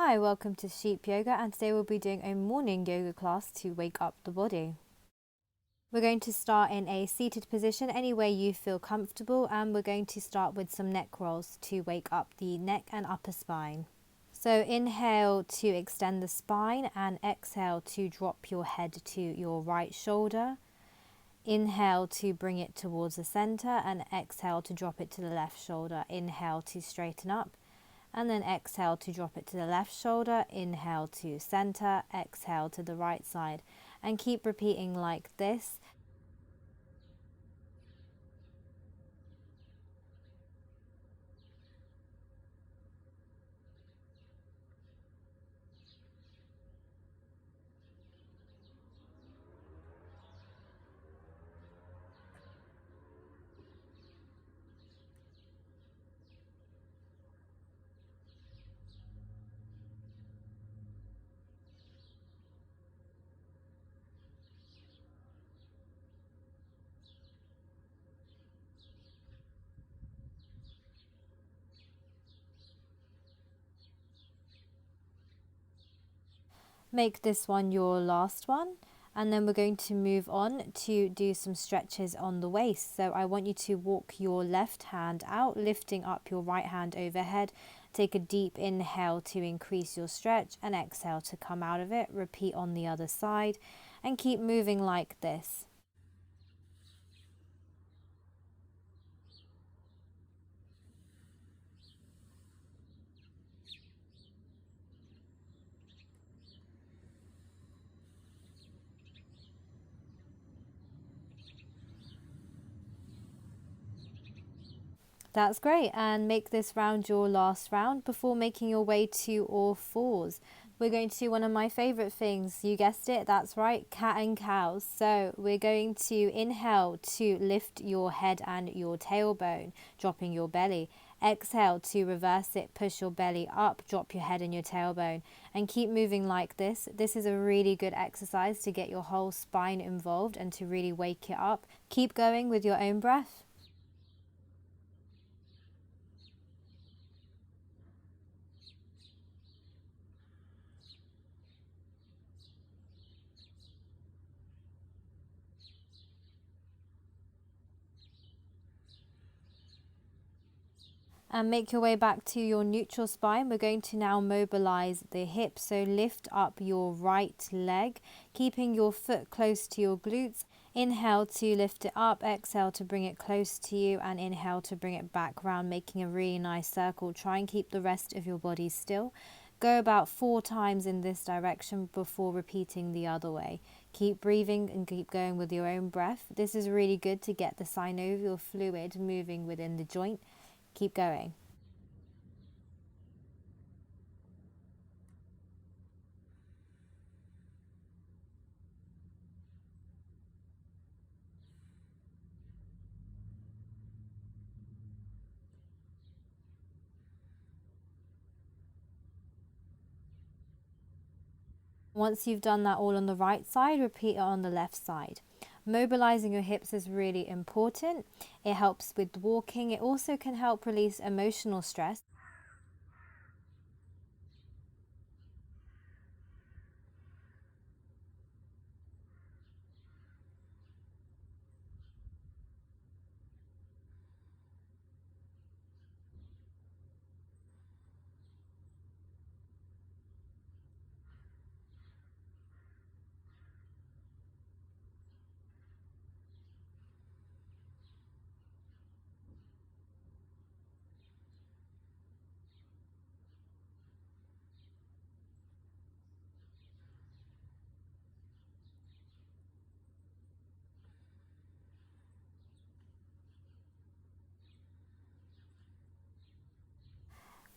Hi, welcome to Sheep Yoga, and today we'll be doing a morning yoga class to wake up the body. We're going to start in a seated position any way you feel comfortable, and we're going to start with some neck rolls to wake up the neck and upper spine. So inhale to extend the spine and exhale to drop your head to your right shoulder. Inhale to bring it towards the center and exhale to drop it to the left shoulder. Inhale to straighten up. And then exhale to drop it to the left shoulder, inhale to center, exhale to the right side, and keep repeating like this. Make this one your last one, and then we're going to move on to do some stretches on the waist. So I want you to walk your left hand out, lifting up your right hand overhead. Take a deep inhale to increase your stretch and exhale to come out of it. Repeat on the other side and keep moving like this. That's great, and make this round your last round before making your way to all fours. We're going to do one of my favorite things, you guessed it, that's right, cat and cows. So we're going to inhale to lift your head and your tailbone, dropping your belly. Exhale to reverse it, push your belly up, drop your head and your tailbone, and keep moving like this. This is a really good exercise to get your whole spine involved and to really wake it up. Keep going with your own breath. And make your way back to your neutral spine. We're going to now mobilize the hips. So lift up your right leg, keeping your foot close to your glutes. Inhale to lift it up, exhale to bring it close to you, and inhale to bring it back round, making a really nice circle. Try and keep the rest of your body still. Go about 4 times in this direction before repeating the other way. Keep breathing and keep going with your own breath. This is really good to get the synovial fluid moving within the joint. Keep going. Once you've done that all on the right side, repeat it on the left side. Mobilizing your hips is really important. It helps with walking. It also can help release emotional stress.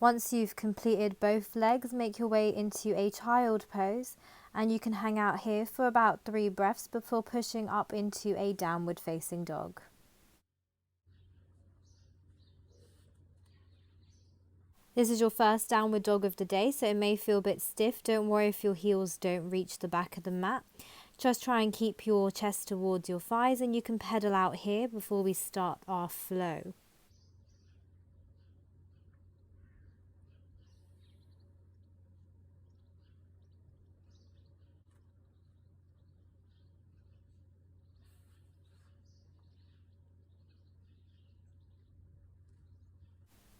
Once you've completed both legs, make your way into a child pose, and you can hang out here for about 3 breaths before pushing up into a downward facing dog. This is your first downward dog of the day, so it may feel a bit stiff. Don't worry if your heels don't reach the back of the mat. Just try and keep your chest towards your thighs, and you can pedal out here before we start our flow.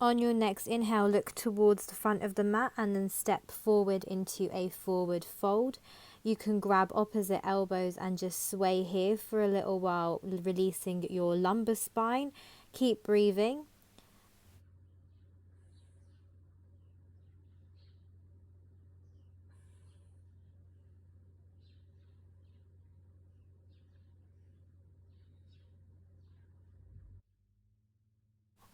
On your next inhale, look towards the front of the mat and then step forward into a forward fold. You can grab opposite elbows and just sway here for a little while, releasing your lumbar spine. Keep breathing.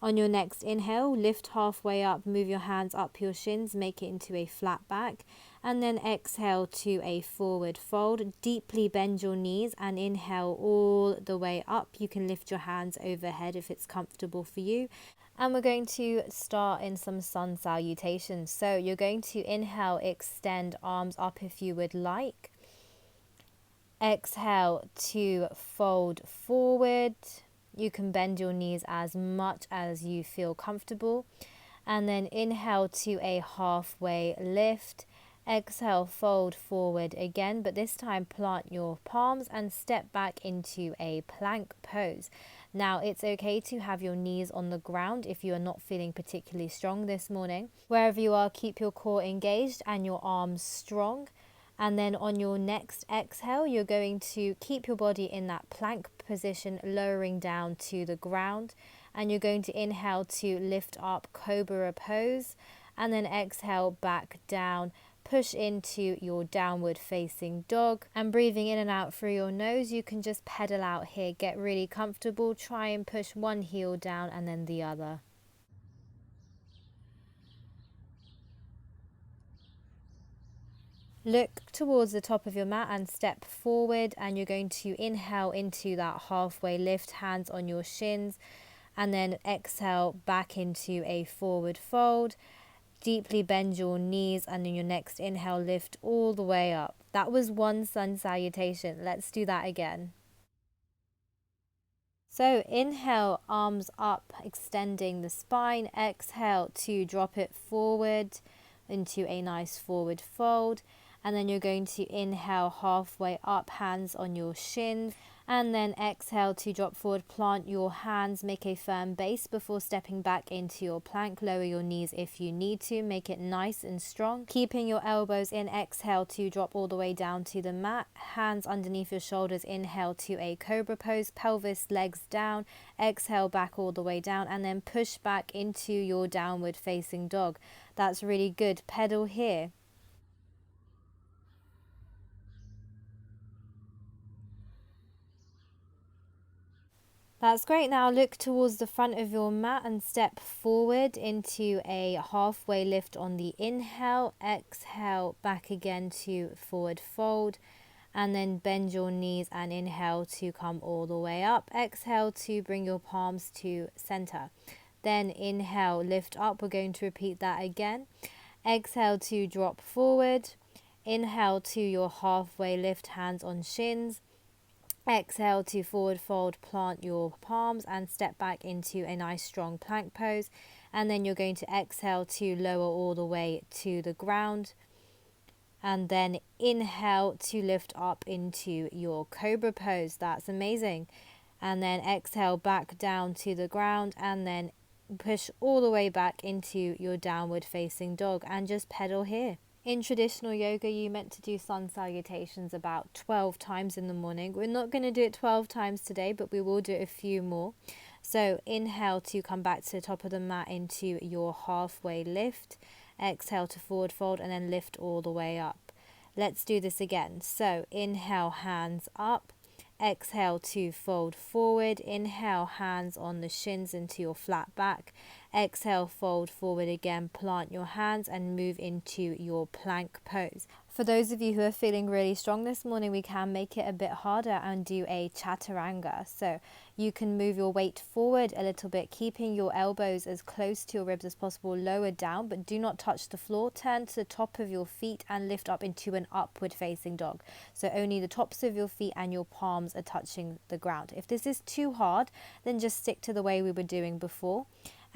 On your next inhale, lift halfway up, move your hands up your shins, make it into a flat back, and then exhale to a forward fold. Deeply bend your knees and inhale all the way up. You can lift your hands overhead if it's comfortable for you. And we're going to start in some sun salutations. So you're going to inhale, extend arms up if you would like. Exhale to fold forward. You can bend your knees as much as you feel comfortable. And then inhale to a halfway lift. Exhale, fold forward again, but this time plant your palms and step back into a plank pose. Now, it's okay to have your knees on the ground if you are not feeling particularly strong this morning. Wherever you are, keep your core engaged and your arms strong. And then on your next exhale, you're going to keep your body in that plank position, lowering down to the ground. And you're going to inhale to lift up, cobra pose. And then exhale back down, push into your downward facing dog. And breathing in and out through your nose, you can just pedal out here. Get really comfortable. Try and push one heel down and then the other. Look towards the top of your mat and step forward, and you're going to inhale into that halfway lift, hands on your shins, and then exhale back into a forward fold. Deeply bend your knees, and in your next inhale, lift all the way up. That was one sun salutation. Let's do that again. So inhale, arms up, extending the spine. Exhale to drop it forward into a nice forward fold. And then you're going to inhale halfway up, hands on your shins. And then exhale to drop forward, plant your hands, make a firm base before stepping back into your plank. Lower your knees if you need to, make it nice and strong. Keeping your elbows in, exhale to drop all the way down to the mat. Hands underneath your shoulders, inhale to a cobra pose, pelvis, legs down. Exhale back all the way down and then push back into your downward facing dog. That's really good. Pedal here. That's great. Now look towards the front of your mat and step forward into a halfway lift on the inhale. Exhale back again to forward fold, and then bend your knees and inhale to come all the way up. Exhale to bring your palms to center. Then inhale, lift up. We're going to repeat that again. Exhale to drop forward. Inhale to your halfway lift, hands on shins. Exhale to forward fold, plant your palms and step back into a nice strong plank pose. And then you're going to exhale to lower all the way to the ground. And then inhale to lift up into your cobra pose. That's amazing. And then exhale back down to the ground and then push all the way back into your downward facing dog and just pedal here. In traditional yoga, you're meant to do sun salutations about 12 times in the morning. We're not going to do it 12 times today, but we will do a few more. So inhale to come back to the top of the mat into your halfway lift. Exhale to forward fold and then lift all the way up. Let's do this again. So inhale, hands up. Exhale to fold forward. Inhale, hands on the shins into your flat back. Exhale, fold forward again, plant your hands and move into your plank pose. For those of you who are feeling really strong this morning, we can make it a bit harder and do a chaturanga. So you can move your weight forward a little bit, keeping your elbows as close to your ribs as possible, lower down, but do not touch the floor. Turn to the top of your feet and lift up into an upward facing dog. So only the tops of your feet and your palms are touching the ground. If this is too hard, then just stick to the way we were doing before.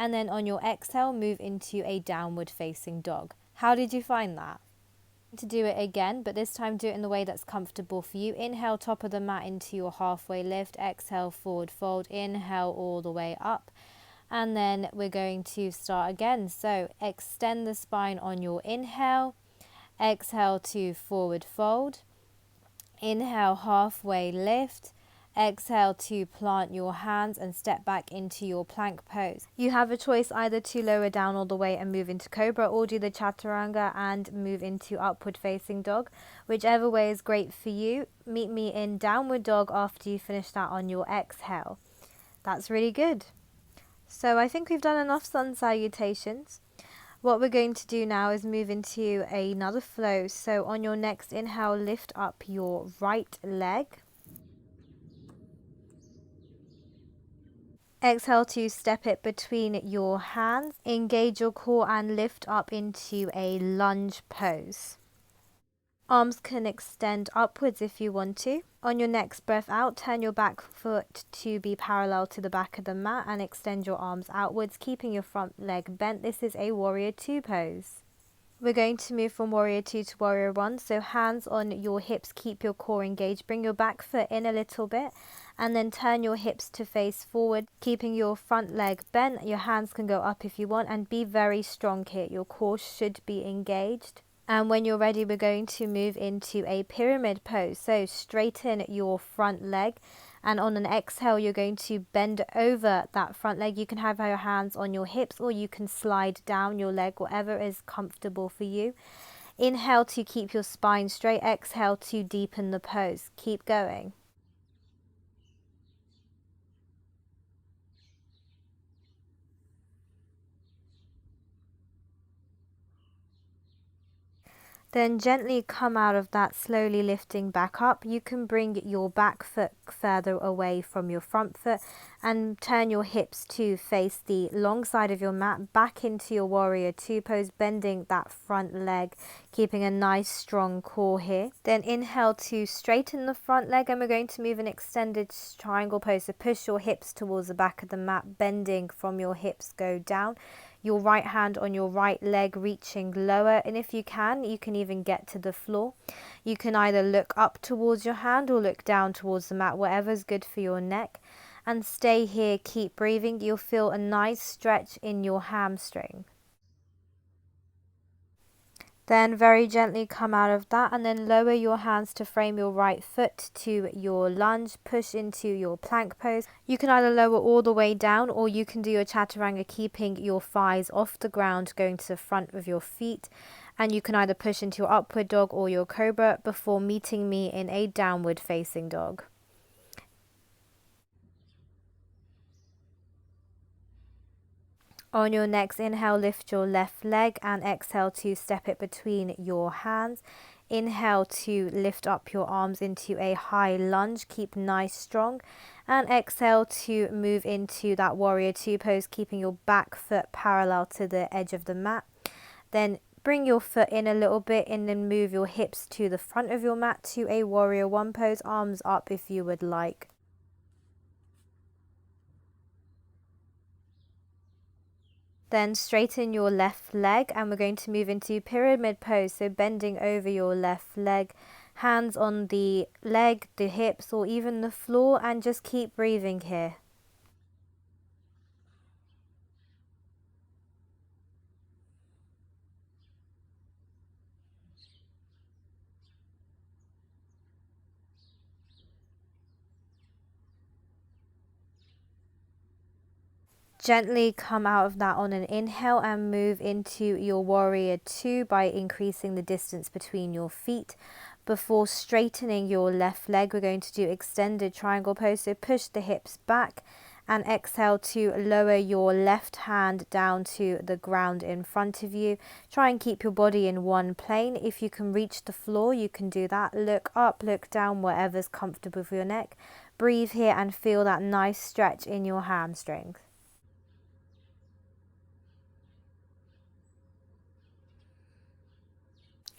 And then on your exhale, move into a downward facing dog. How did you find that? To do it again, but this time do it in the way that's comfortable for you. Inhale, top of the mat into your halfway lift. Exhale, forward fold. Inhale all the way up. And then we're going to start again. So extend the spine on your inhale. Exhale to forward fold. Inhale, halfway lift. Exhale to plant your hands and step back into your plank pose. You have a choice either to lower down all the way and move into cobra, or do the chaturanga and move into upward facing dog. Whichever way is great for you. Meet me in downward dog after you finish that on your exhale. That's really good. So I think we've done enough sun salutations. What we're going to do now is move into another flow. So on your next inhale, lift up your right leg. Exhale to step it between your hands. Engage your core and lift up into a lunge pose. Arms can extend upwards if you want to. On your next breath out, turn your back foot to be parallel to the back of the mat and extend your arms outwards, keeping your front leg bent. This is a warrior 2 pose. We're going to move from warrior 2 to warrior 1. So hands on your hips, keep your core engaged. Bring your back foot in a little bit and then turn your hips to face forward, keeping your front leg bent. Your hands can go up if you want, and be very strong here. Your core should be engaged. And when you're ready, we're going to move into a pyramid pose. So straighten your front leg, and on an exhale, you're going to bend over that front leg. You can have your hands on your hips, or you can slide down your leg, whatever is comfortable for you. Inhale to keep your spine straight. Exhale to deepen the pose. Keep going. Then gently come out of that, slowly lifting back up. You can bring your back foot further away from your front foot and turn your hips to face the long side of your mat, back into your warrior 2 pose, bending that front leg, keeping a nice strong core here. Then inhale to straighten the front leg, and we're going to move an extended triangle pose. So push your hips towards the back of the mat, bending from your hips, go down. Your right hand on your right leg, reaching lower, and if you can even get to the floor. You can either look up towards your hand or look down towards the mat, whatever's good for your neck. And stay here, keep breathing. You'll feel a nice stretch in your hamstring. Then very gently come out of that, and then lower your hands to frame your right foot to your lunge. Push into your plank pose. You can either lower all the way down, or you can do your chaturanga, keeping your thighs off the ground, going to the front of your feet. And you can either push into your upward dog or your cobra before meeting me in a downward facing dog. On your next inhale, lift your left leg and exhale to step it between your hands. Inhale to lift up your arms into a high lunge, keep nice strong. And exhale to move into that warrior 2 pose, keeping your back foot parallel to the edge of the mat. Then bring your foot in a little bit and then move your hips to the front of your mat to a warrior 1 pose, arms up if you would like. Then straighten your left leg, and we're going to move into pyramid pose. So bending over your left leg, hands on the leg, the hips, or even the floor, and just keep breathing here. Gently come out of that on an inhale and move into your warrior 2 by increasing the distance between your feet. Before straightening your left leg, we're going to do extended triangle pose. So push the hips back and exhale to lower your left hand down to the ground in front of you. Try and keep your body in one plane. If you can reach the floor, you can do that. Look up, look down, whatever's comfortable for your neck. Breathe here and feel that nice stretch in your hamstrings.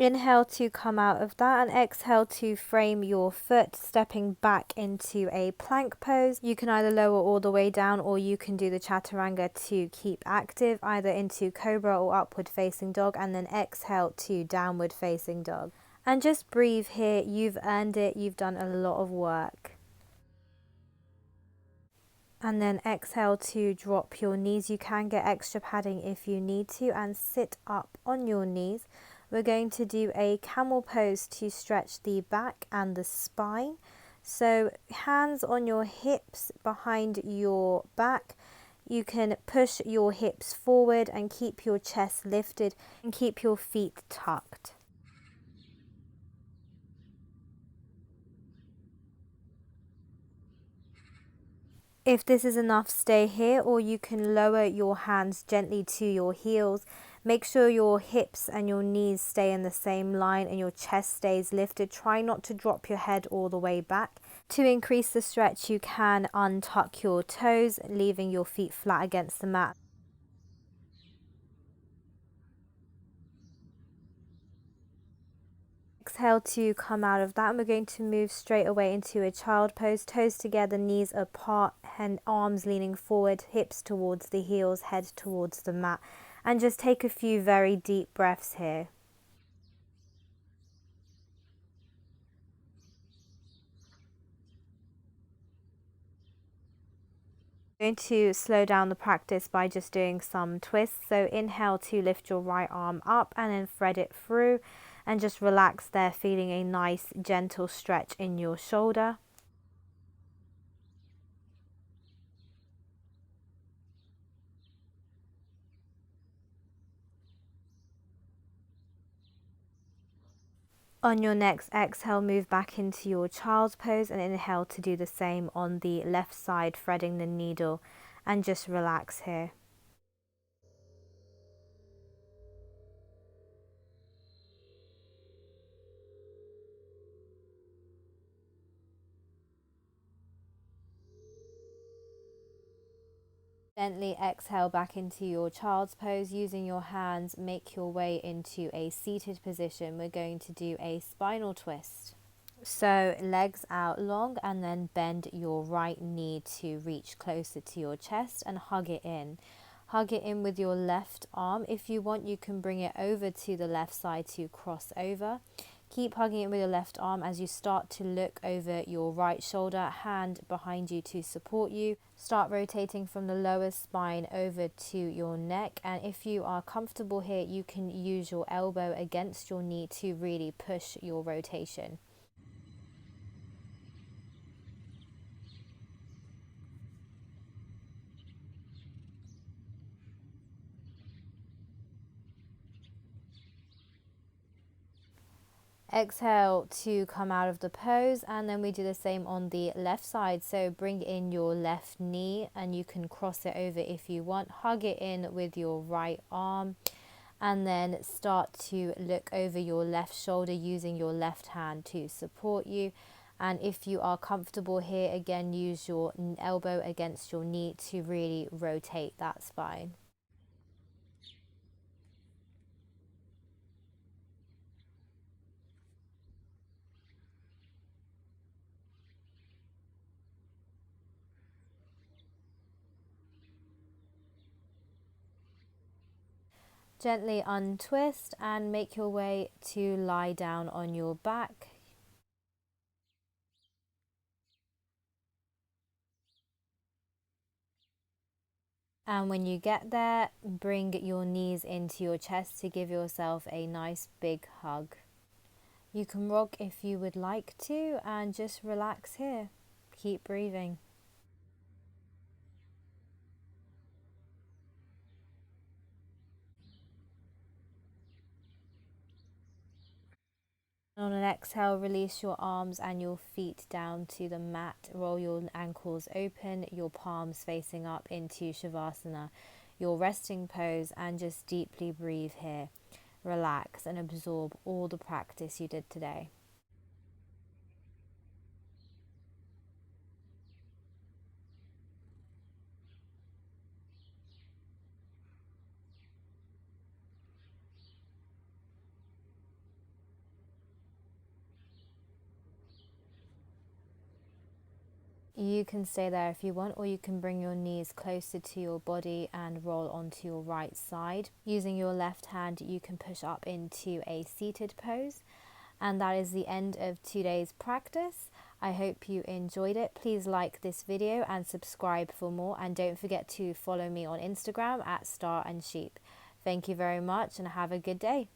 Inhale to come out of that, and exhale to frame your foot, stepping back into a plank pose. You can either lower all the way down, or you can do the chaturanga to keep active, either into cobra or upward facing dog, and then exhale to downward facing dog. And just breathe here. You've earned it. You've done a lot of work. And then exhale to drop your knees. You can get extra padding if you need to, and sit up on your knees. We're going to do a camel pose to stretch the back and the spine. So hands on your hips behind your back. You can push your hips forward and keep your chest lifted and keep your feet tucked. If this is enough, stay here, or you can lower your hands gently to your heels. Make sure your hips and your knees stay in the same line and your chest stays lifted. Try not to drop your head all the way back. To increase the stretch, you can untuck your toes, leaving your feet flat against the mat. Exhale to come out of that, and we're going to move straight away into a child pose. Toes together, knees apart, and arms leaning forward, hips towards the heels, head towards the mat. And just take a few very deep breaths here. I'm going to slow down the practice by just doing some twists. So inhale to lift your right arm up and then thread it through, and just relax there, feeling a nice gentle stretch in your shoulder. On your next exhale, move back into your child's pose and inhale to do the same on the left side, threading the needle, and just relax here. Gently exhale back into your child's pose. Using your hands, make your way into a seated position. We're going to do a spinal twist. So legs out long, and then bend your right knee to reach closer to your chest and hug it in. Hug it in with your left arm. If you want, you can bring it over to the left side to cross over. Keep hugging it with your left arm as you start to look over your right shoulder, hand behind you to support you. Start rotating from the lower spine over to your neck, and if you are comfortable here, you can use your elbow against your knee to really push your rotation. Exhale to come out of the pose, and then we do the same on the left side. So bring in your left knee, and you can cross it over if you want. Hug it in with your right arm, and then start to look over your left shoulder using your left hand to support you. And if you are comfortable here, again, use your elbow against your knee to really rotate that spine. Gently untwist and make your way to lie down on your back. And when you get there, bring your knees into your chest to give yourself a nice big hug. You can rock if you would like to, and just relax here. Keep breathing. On an exhale, release your arms and your feet down to the mat. Roll your ankles open, your palms facing up into Shavasana, your resting pose, and just deeply breathe here. Relax and absorb all the practice you did today. You can stay there if you want, or you can bring your knees closer to your body and roll onto your right side. Using your left hand, you can push up into a seated pose. And that is the end of today's practice. I hope you enjoyed it. Please like this video and subscribe for more, and don't forget to follow me on Instagram at @StarAndSheep. Thank you very much and have a good day.